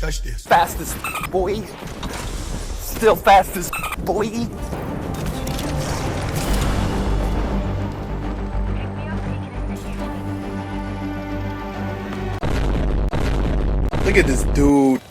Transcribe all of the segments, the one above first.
touch this. Fastest, boy. Still fastest, boy. Look at this dude.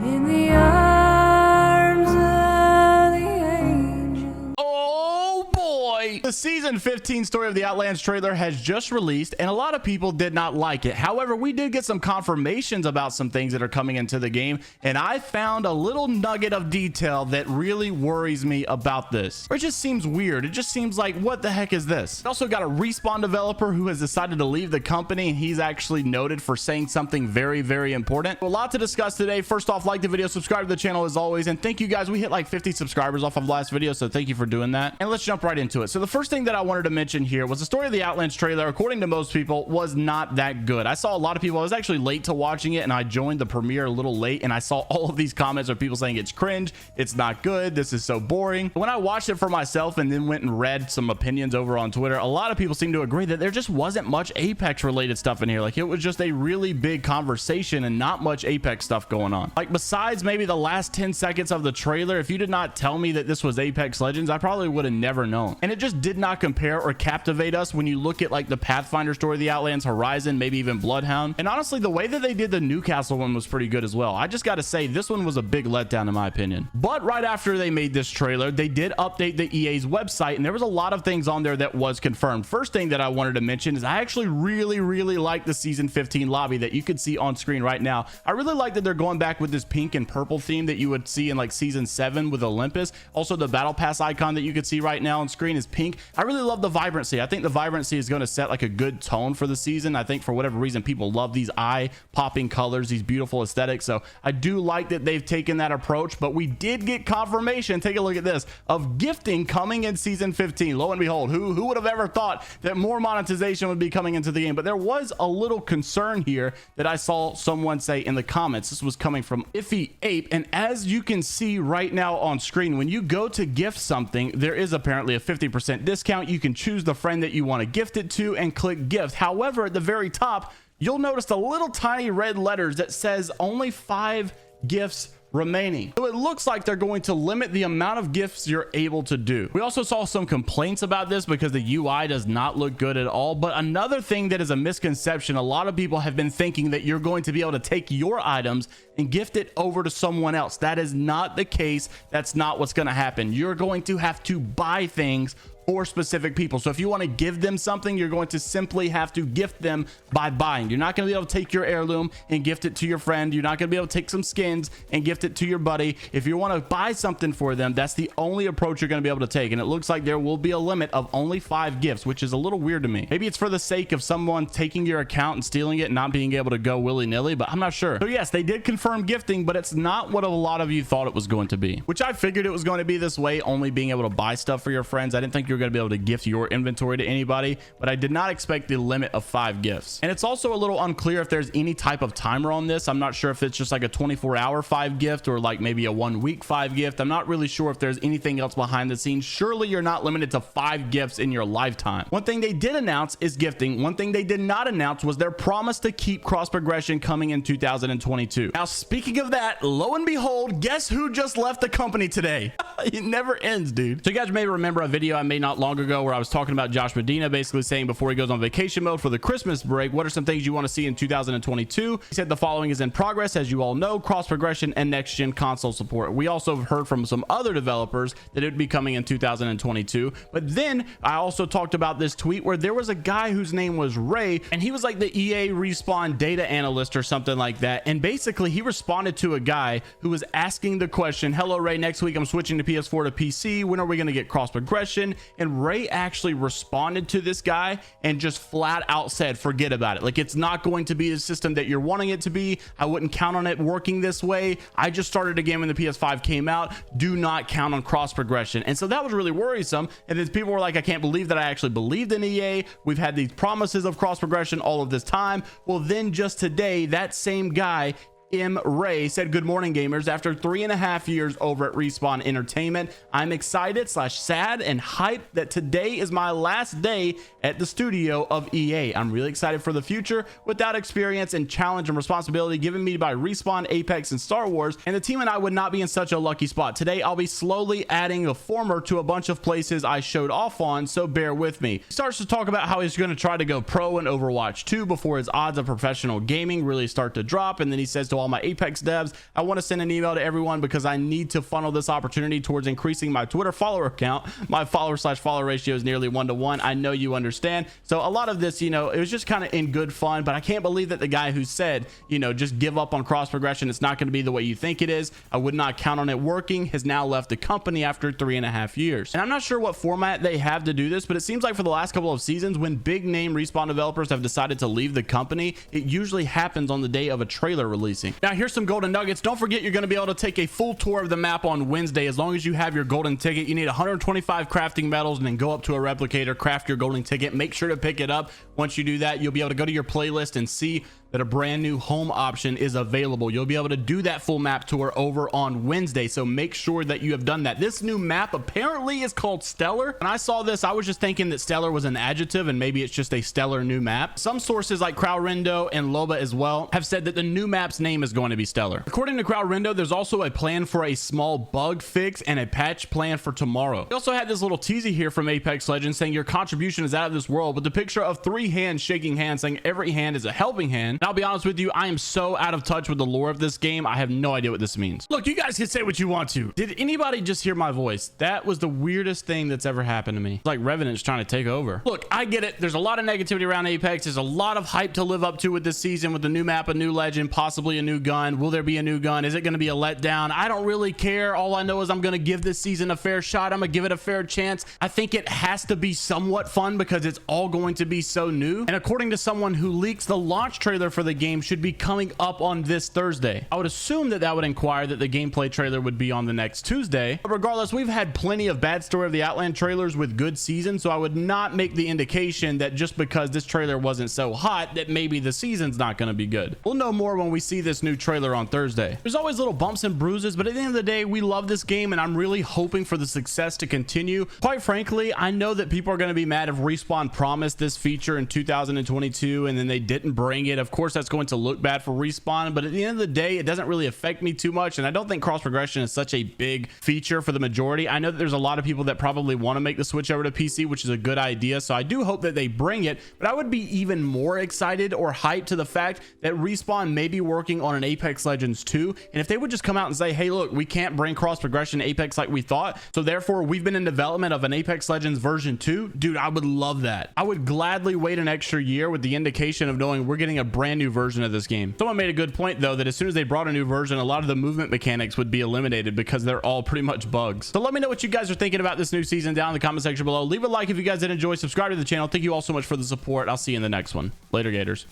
In the arms of the angel. Oh boy! The season 15 story of the Outlands trailer has just released, and a lot of people did not like it. However, we did get some confirmations about some things that are coming into the game, and I found a little nugget of detail that really worries me about this. Or it just seems weird. It just seems like, what the heck is this? We also got a Respawn developer who has decided to leave the company, and he's actually noted for saying something very, very important. A lot to discuss today. First off, like the video, subscribe to the channel as always, and thank you guys. We hit like 50 subscribers off of last video, so thank you for doing that. And let's jump right into it. So the first thing that I wanted to mention here was the story of the Outlands trailer, according to most people, was not that good. I saw a lot of people, I was actually late to watching it, and I joined the premiere a little late, and I saw all of these comments of people saying it's cringe, it's not good, this is so boring. When I watched it for myself and then went and read some opinions over on Twitter, a lot of people seem to agree that there just wasn't much Apex related stuff in here. Like, it was just a really big conversation and not much Apex stuff going on. Like, besides maybe the last 10 seconds of the trailer, if you did not tell me that this was Apex Legends, I probably would have never known. And it just did not compare or captivate us when you look at like the Pathfinder story of the Outlands, Horizon, maybe even Bloodhound. And honestly, the way that they did the Newcastle one was pretty good as well. I just got to say, this one was a big letdown in my opinion. But right after they made this trailer, they did update the EA's website, and there was a lot of things on there that was confirmed. First thing that I wanted to mention is I actually really like the season 15 lobby that you can see on screen right now. I really like that they're going back with this pink and purple theme that you would see in like season 7 with Olympus. Also, the battle pass icon that you can see right now on screen is pink. I really love the vibrancy. I think the vibrancy is going to set like a good tone for the season. I think for whatever reason, people love these eye popping colors, these beautiful aesthetics. So I do like that they've taken that approach, but we did get confirmation, take a look at this, of gifting coming in season 15. Lo and behold, who would have ever thought that more monetization would be coming into the game? But there was a little concern here that I saw someone say in the comments. This was coming from Iffy Ape, and as you can see right now on screen, when you go to gift something, there is apparently a 50% discount. You can choose the friend that you want to gift it to and click gift. However, at the very top, you'll notice the little tiny red letters that says only 5 gifts remaining. So it looks like they're going to limit the amount of gifts you're able to do. We also saw some complaints about this because the UI does not look good at all. But another thing that is a misconception, a lot of people have been thinking that you're going to be able to take your items and gift it over to someone else. That is not the case. That's not what's going to happen. You're going to have to buy things for specific people. So if you want to give them something, you're going to simply have to gift them by buying. You're not going to be able to take your heirloom and gift it to your friend. You're not going to be able to take some skins and gift it to your buddy. If you want to buy something for them, that's the only approach you're going to be able to take. And it looks like there will be a limit of only 5 gifts, which is a little weird to me. Maybe it's for the sake of someone taking your account and stealing it and not being able to go willy-nilly, but I'm not sure. So yes, they did confirm gifting, but it's not what a lot of you thought it was going to be, which I figured it was going to be this way, only being able to buy stuff for your friends. I didn't think you were going to be able to gift your inventory to anybody, but I did not expect the limit of 5 gifts. And it's also a little unclear if there's any type of timer on this. I'm not sure if it's just like a 24-hour 5 gift or like maybe a 1-week 5 gift. I'm not really sure if there's anything else behind the scenes. Surely you're not limited to 5 gifts in your lifetime. One thing they did announce is gifting. One thing they did not announce was their promise to keep cross progression coming in 2022. Now, speaking of that, lo and behold, guess who just left the company today? It never ends, dude. So you guys may remember a video I made not long ago where I was talking about Josh Medina basically saying before he goes on vacation mode for the Christmas break, what are some things you want to see in 2022? He said the following is in progress, as you all know: cross progression and next gen console support. We also have heard from some other developers that it would be coming in 2022. But then I also talked about this tweet where there was a guy whose name was Ray, and he was like the EA Respawn data analyst or something like that. And basically he responded to a guy who was asking the question, hello Ray, next week I'm switching to PS4 to PC. When are we going to get cross progression? And Ray actually responded to this guy and just flat out said, forget about it. Like, it's not going to be the system that you're wanting it to be. I wouldn't count on it working this way. I just started a game when the PS5 came out. Do not count on cross progression. And so that was really worrisome. And then people were like, I can't believe that I actually believed in EA. We've had these promises of cross progression all of this time. Well, then just today, that same guy M. Ray said, good morning, gamers. After 3.5 years over at Respawn Entertainment, I'm excited / sad and hyped that today is my last day at the studio of EA. I'm really excited for the future. Without experience and challenge and responsibility given me by Respawn, Apex, and Star Wars, and the team and I would not be in such a lucky spot. Today, I'll be slowly adding a former to a bunch of places I showed off on, so bear with me. He starts to talk about how he's going to try to go pro in Overwatch 2 before his odds of professional gaming really start to drop, and then he says to all my Apex devs, I want to send an email to everyone because I need to funnel this opportunity towards increasing my Twitter follower count. My follower ratio is nearly 1-to-1. I know you understand. So a lot of this, you know, it was just kind of in good fun, but I can't believe that the guy who said, you know, just give up on cross progression, it's not going to be the way you think it is, I would not count on it working, has now left the company after 3.5 years. And I'm not sure what format they have to do this, but it seems like for the last couple of seasons, when big name Respawn developers have decided to leave the company, it usually happens on the day of a trailer releasing. Now here's some golden nuggets. Don't forget, you're going to be able to take a full tour of the map on Wednesday. As long as you have your golden ticket, you need 125 crafting medals and then go up to a replicator, craft your golden ticket. Make sure to pick it up. Once you do that, you'll be able to go to your playlist and see that a brand new home option is available. You'll be able to do that full map tour over on Wednesday, so make sure that you have done that. This new map apparently is called Stellar. When I saw this, I was just thinking that Stellar was an adjective and maybe it's just a stellar new map. Some sources like Crowrindo and Loba as well have said that the new map's name is going to be Stellar. According to Crowrindo, there's also a plan for a small bug fix and a patch plan for tomorrow. We also had this little teaser here from Apex Legends saying your contribution is out of this world, with the picture of 3 hands shaking hands saying every hand is a helping hand. I'll be honest with you, I am so out of touch with the lore of this game. I have no idea what this means. Look, you guys can say what you want to. Did anybody just hear my voice? That was the weirdest thing that's ever happened to me. It's like Revenant's trying to take over. Look, I get it. There's a lot of negativity around Apex. There's a lot of hype to live up to with this season, with the new map, a new legend, possibly a new gun. Will there be a new gun? Is it going to be a letdown? I don't really care. All I know is I'm going to give this season a fair shot. I'm going to give it a fair chance. I think it has to be somewhat fun because it's all going to be so new. And according to someone who leaks the launch trailer for the game should be coming up on this Thursday. I would assume that that would inquire that the gameplay trailer would be on the next Tuesday. But regardless, we've had plenty of bad Story of the Outland trailers with good seasons, so I would not make the indication that just because this trailer wasn't so hot that maybe the season's not going to be good. We'll know more when we see this new trailer on Thursday. There's always little bumps and bruises, but at the end of the day, we love this game and I'm really hoping for the success to continue. Quite frankly, I know that people are going to be mad if Respawn promised this feature in 2022 and then they didn't bring it. Of course, that's going to look bad for Respawn, but at the end of the day, it doesn't really affect me too much, and I don't think cross progression is such a big feature for the majority. I know that there's a lot of people that probably want to make the switch over to PC, which is a good idea, so I do hope that they bring it, but I would be even more excited or hyped to the fact that Respawn may be working on an Apex Legends 2, and if they would just come out and say, hey look, we can't bring cross progression to Apex like we thought, so therefore we've been in development of an Apex Legends version 2, dude, I would love that. I would gladly wait an extra year with the indication of knowing we're getting a brand new version of this game. Someone made a good point though, that as soon as they brought a new version, a lot of the movement mechanics would be eliminated because they're all pretty much bugs. So let me know what you guys are thinking about this new season down in the comment section below. Leave a like if you guys did enjoy, subscribe to the channel. Thank you all so much for the support. I'll see you in the next one. Later, Gators.